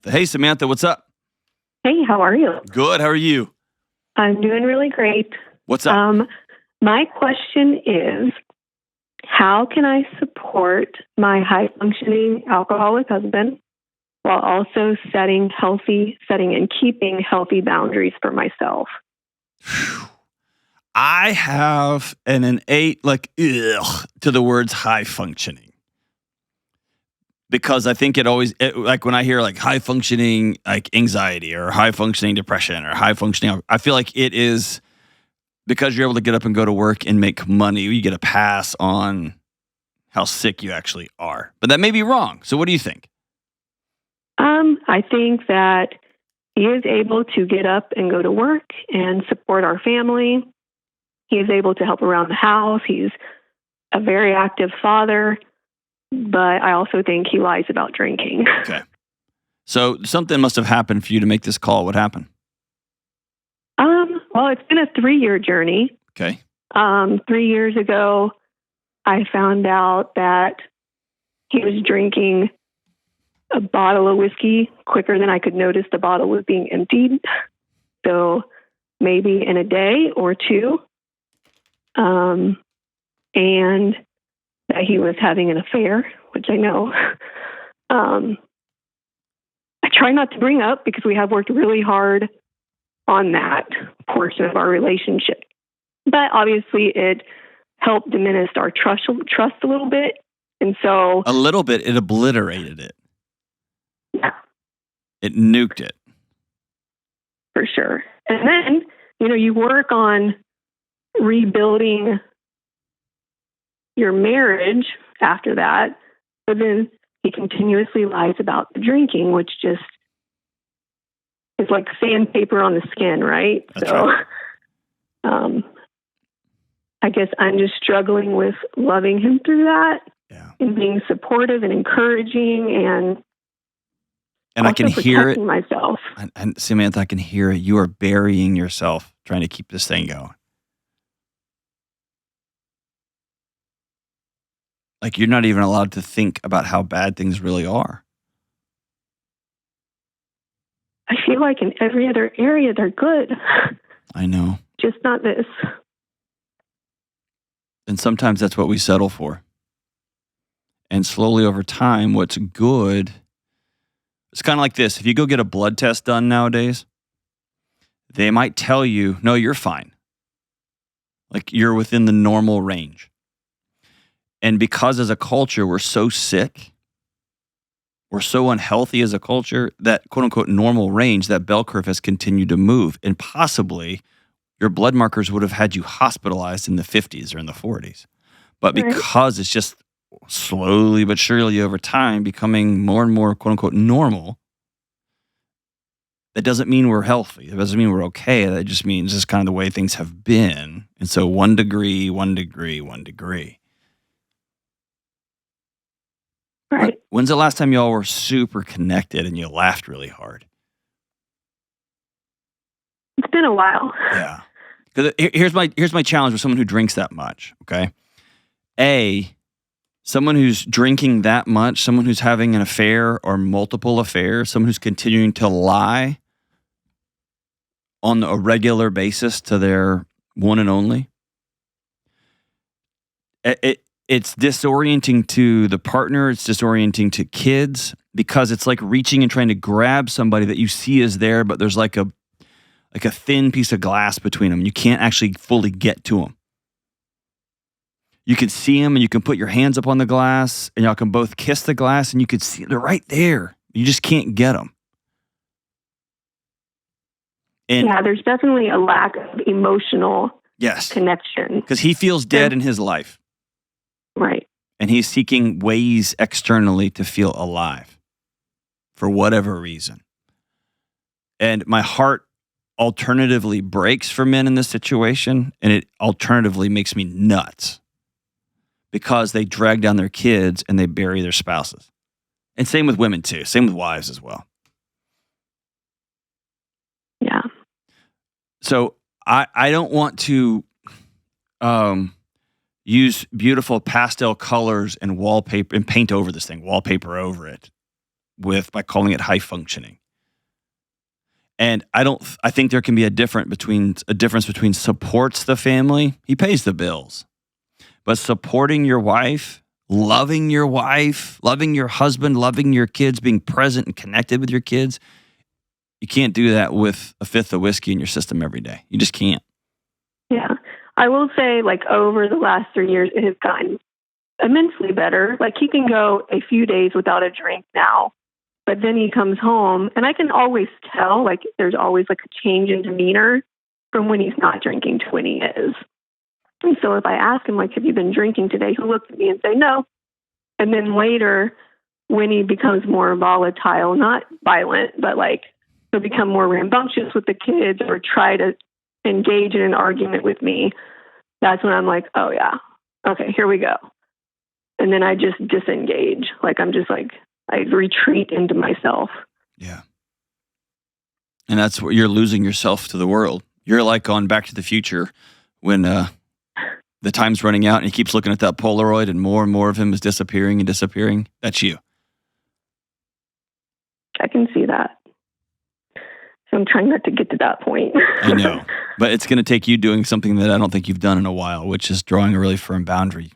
Hey, Samantha, what's up? Hey, how are you? Good. How are you? I'm doing really great. What's up? My question is, how can I support my high-functioning alcoholic husband while also setting and keeping healthy boundaries for myself? I have an innate, to the words high functioning. Because I think like when I hear like high functioning, like anxiety or high functioning depression or high functioning, I feel like it is because you're able to get up and go to work and make money, you get a pass on how sick you actually are. But that may be wrong. So what do you think? I think that he is able to get up and go to work and support our family. He is able to help around the house. He's a very active father, but I also think he lies about drinking. Okay. So something must have happened for you to make this call. What happened? Well, it's been a 3-year journey. Okay. 3 years ago, I found out that he was drinking a bottle of whiskey quicker than I could notice the bottle was being emptied. So maybe in a day or two. And that he was having an affair, which I know. I try not to bring up because we have worked really hard on that portion of our relationship. But obviously it helped diminish our trust a little bit. And so... A little bit, it obliterated it. Yeah. It nuked it. For sure. And then, you work on rebuilding your marriage after that, but then he continuously lies about the drinking, which just is like sandpaper on the skin, right? That's right. I guess I'm just struggling with loving him through that, and being supportive and encouraging, and I can hear it. Myself. And Samantha, I can hear it. You are burying yourself trying to keep this thing going. Like you're not even allowed to think about how bad things really are. I feel like in every other area they're good. I know. Just not this. And sometimes that's what we settle for. And slowly over time, what's good, it's kind of like this. If you go get a blood test done nowadays, they might tell you, no, you're fine. Like you're within the normal range. And because as a culture, we're so sick, we're so unhealthy as a culture, that quote unquote normal range, that bell curve has continued to move. And possibly your blood markers would have had you hospitalized in the 50s or in the 40s. But because it's just slowly but surely over time becoming more and more quote unquote normal, that doesn't mean we're healthy. It doesn't mean we're okay. That just means it's kind of the way things have been. And so 1 degree, 1 degree, 1 degree. Right. When's the last time y'all were super connected and you laughed really hard? It's been a while. Yeah. Because here's my challenge with someone who drinks that much, okay? Someone who's drinking that much, someone who's having an affair or multiple affairs, someone who's continuing to lie on a regular basis to their one and only, it's disorienting to the partner. It's disorienting to kids because it's like reaching and trying to grab somebody that you see is there, but there's like a thin piece of glass between them. You can't actually fully get to them. You can see them and you can put your hands up on the glass and y'all can both kiss the glass and you can see they're right there. You just can't get them. And yeah, there's definitely a lack of emotional connection. Because he feels dead in his life. Right. And he's seeking ways externally to feel alive for whatever reason. And my heart alternatively breaks for men in this situation, and it alternatively makes me nuts because they drag down their kids and they bury their spouses. And same with women too. Same with wives as well. Yeah. So I don't want to use beautiful pastel colors and wallpaper and paint over this thing, wallpaper over it. with by calling it high functioning. And I think there can be a difference between supports the family. He pays the bills. But supporting your wife, loving your husband, loving your kids, being present and connected with your kids, you can't do that with a fifth of whiskey in your system every day. You just can't. Yeah. I will say, like, over the last 3 years, it has gotten immensely better. Like, he can go a few days without a drink now, but then he comes home, and I can always tell, like, there's always like a change in demeanor from when he's not drinking to when he is. And so if I ask him, like, have you been drinking today? He'll look at me and say, no. And then later, when he becomes more volatile, not violent, but like he'll become more rambunctious with the kids or try to engage in an argument with me, that's when I'm like, oh yeah, okay, here we go. And then I just disengage. Like, I'm just like, I retreat into myself. Yeah. And that's where you're losing yourself to the world. You're like on Back to the Future when the time's running out and he keeps looking at that Polaroid and more of him is disappearing and disappearing. That's you. I can see that. So I'm trying not to get to that point. I know. But it's going to take you doing something that I don't think you've done in a while, which is drawing a really firm boundary.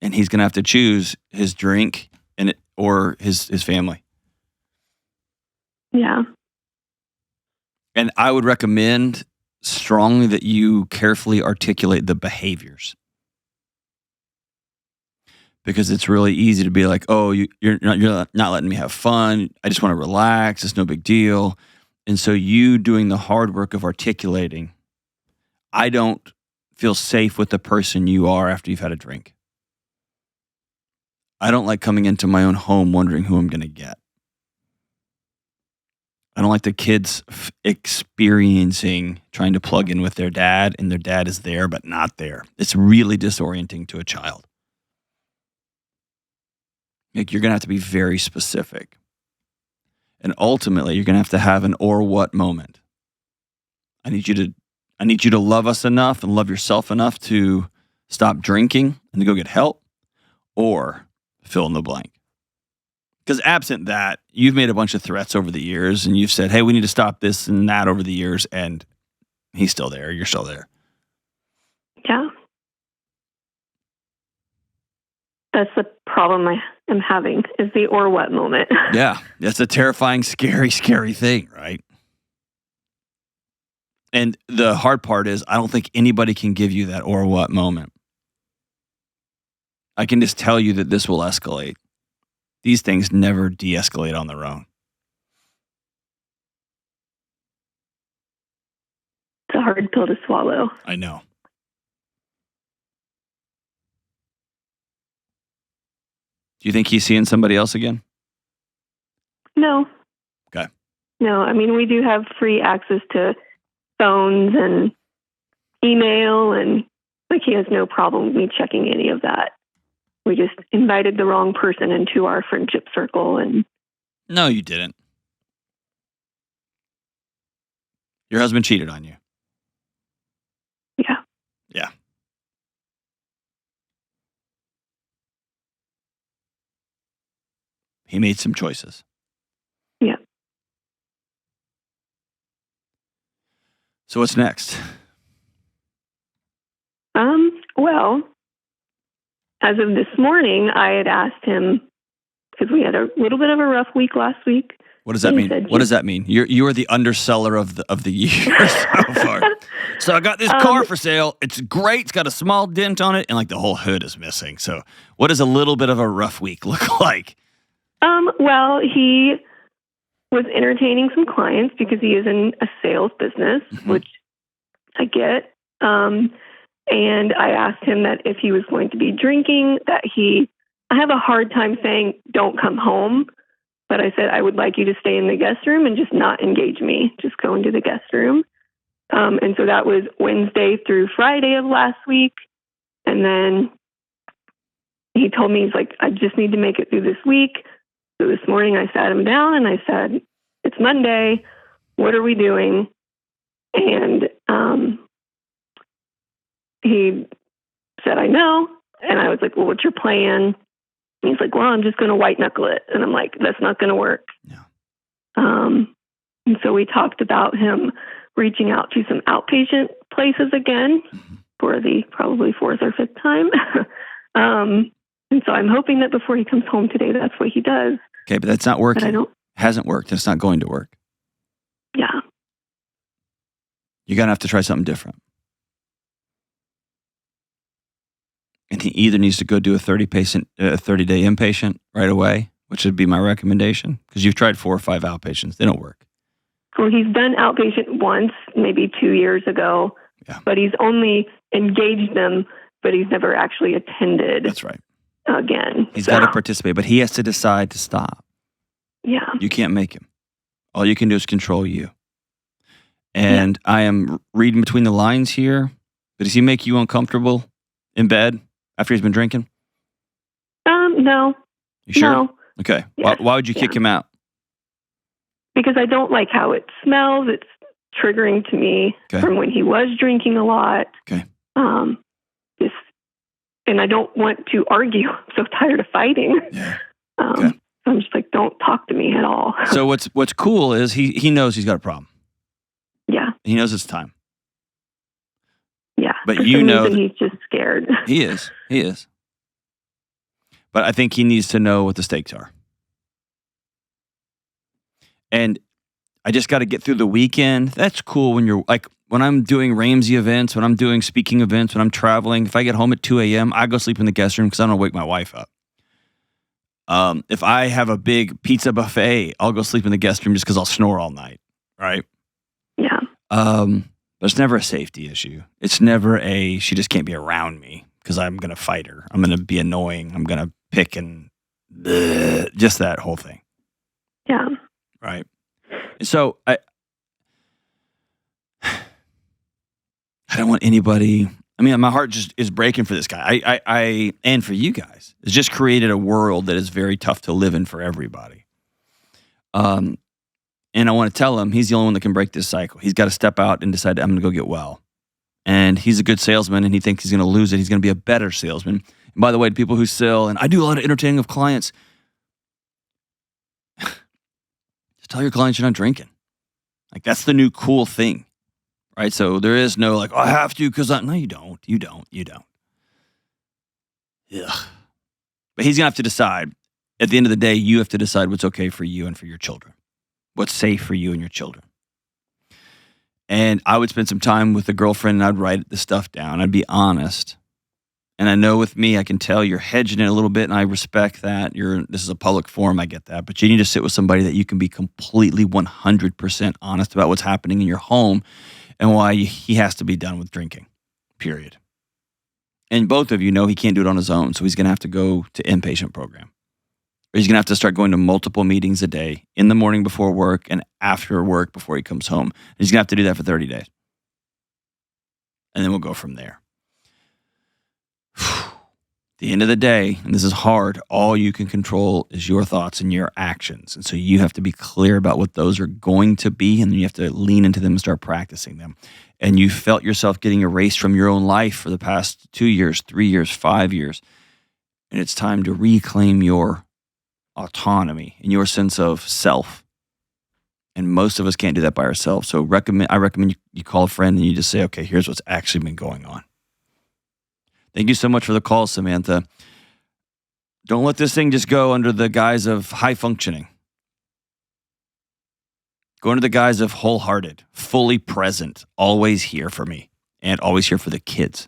And he's going to have to choose his drink or his family. Yeah. And I would recommend strongly that you carefully articulate the behaviors. Because it's really easy to be like, oh, you're not letting me have fun. I just want to relax. It's no big deal. And so you doing the hard work of articulating, I don't feel safe with the person you are after you've had a drink. I don't like coming into my own home wondering who I'm going to get. I don't like the kids experiencing trying to plug in with their dad and their dad is there but not there. It's really disorienting to a child. Like, you're going to have to be very specific. And ultimately, you're going to have an or what moment. I need you to love us enough and love yourself enough to stop drinking and to go get help, or fill in the blank. Because absent that, you've made a bunch of threats over the years and you've said, hey, we need to stop this and that over the years, and he's still there. You're still there. Yeah. That's the problem I am having, is the or what moment. Yeah. That's a terrifying, scary, scary thing, right? And the hard part is, I don't think anybody can give you that or what moment. I can just tell you that this will escalate. These things never de-escalate on their own. It's a hard pill to swallow. I know. Do you think he's seeing somebody else again? No. Okay. No, I mean, we do have free access to phones and email, and like, he has no problem with me checking any of that. We just invited the wrong person into our friendship circle. And no, you didn't. Your husband cheated on you. Yeah. Yeah. He made some choices. Yeah. So what's next? Well, as of this morning, I had asked him, because we had a little bit of a rough week last week. What does that mean? What does that mean? You are the underseller of the year so far. So I got this car for sale. It's great. It's got a small dent on it, and like the whole hood is missing. So what does a little bit of a rough week look like? Well, he was entertaining some clients because he is in a sales business, which I get. And I asked him that if he was going to be drinking, I have a hard time saying, don't come home. But I said, I would like you to stay in the guest room and just not engage me. Just go into the guest room. And so that was Wednesday through Friday of last week. And then he told me, he's like, I just need to make it through this week. So this morning I sat him down and I said, it's Monday. What are we doing? And he said, I know. And I was like, well, what's your plan? He's like, well, I'm just going to white knuckle it. And I'm like, that's not going to work. Yeah. And so we talked about him reaching out to some outpatient places again for the probably fourth or fifth time. And so I'm hoping that before he comes home today, that's what he does. Okay, but that's not working. But I don't. Hasn't worked. It's not going to work. Yeah. You're going to have to try something different. And he either needs to go do a 30-day inpatient right away, which would be my recommendation, because you've tried 4 or 5 outpatients. They don't work. Well, he's done outpatient once, maybe 2 years ago, but he's only engaged them, but he's never actually attended. That's right. Again. He's got to participate, but he has to decide to stop. Yeah. You can't make him. All you can do is control you. And I am reading between the lines here, but does he make you uncomfortable in bed after he's been drinking? No. You sure? No. Okay. Yes. Why would you kick him out? Because I don't like how it smells. It's triggering to me from when he was drinking a lot. Okay. And I don't want to argue. I'm so tired of fighting. Yeah. So I'm just like, don't talk to me at all. So what's cool is he knows he's got a problem. Yeah. He knows it's time. Yeah. But you know that he's just scared. He is. But I think he needs to know what the stakes are. And I just got to get through the weekend. That's cool when you're like, when I'm doing Ramsey events, when I'm doing speaking events, when I'm traveling, if I get home at 2 a.m., I go sleep in the guest room because I don't wake my wife up. If I have a big pizza buffet, I'll go sleep in the guest room just because I'll snore all night, right? Yeah. But it's never a safety issue. It's never she just can't be around me because I'm going to fight her. I'm going to be annoying. I'm going to pick and just that whole thing. Yeah. Right. So I don't want anybody. I mean, my heart just is breaking for this guy. I and for you guys. It's just created a world that is very tough to live in for everybody. And I want to tell him he's the only one that can break this cycle. He's got to step out and decide, I'm going to go get well. And he's a good salesman, and he thinks he's going to lose it. He's going to be a better salesman. And by the way, people who sell, and I do a lot of entertaining of clients, just tell your clients you're not drinking. Like, that's the new cool thing, right? So there is no like, oh, I have to because no, you don't. You don't. Ugh. But he's going to have to decide. At the end of the day, you have to decide what's okay for you and for your children. What's safe for you and your children. And I would spend some time with a girlfriend and I'd write the stuff down. I'd be honest. And I know with me, I can tell you're hedging it a little bit, and I respect that. This is a public forum, I get that. But you need to sit with somebody that you can be completely 100% honest about what's happening in your home and why he has to be done with drinking, period. And both of you know he can't do it on his own, so he's going to have to go to inpatient program. Or he's going to have to start going to multiple meetings a day, in the morning before work and after work before he comes home. And he's going to have to do that for 30 days. And then we'll go from there. At the end of the day, and this is hard, all you can control is your thoughts and your actions. And so you have to be clear about what those are going to be, and then you have to lean into them and start practicing them. And you felt yourself getting erased from your own life for the past 2 years, 3 years, 5 years. And it's time to reclaim your autonomy and your sense of self. And most of us can't do that by ourselves. So I recommend you call a friend and you just say, okay, here's what's actually been going on. Thank you so much for the call, Samantha. Don't let this thing just go under the guise of high functioning. Go under the guise of wholehearted, fully present, always here for me, and always here for the kids.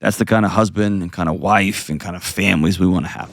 That's the kind of husband and kind of wife and kind of families we want to have.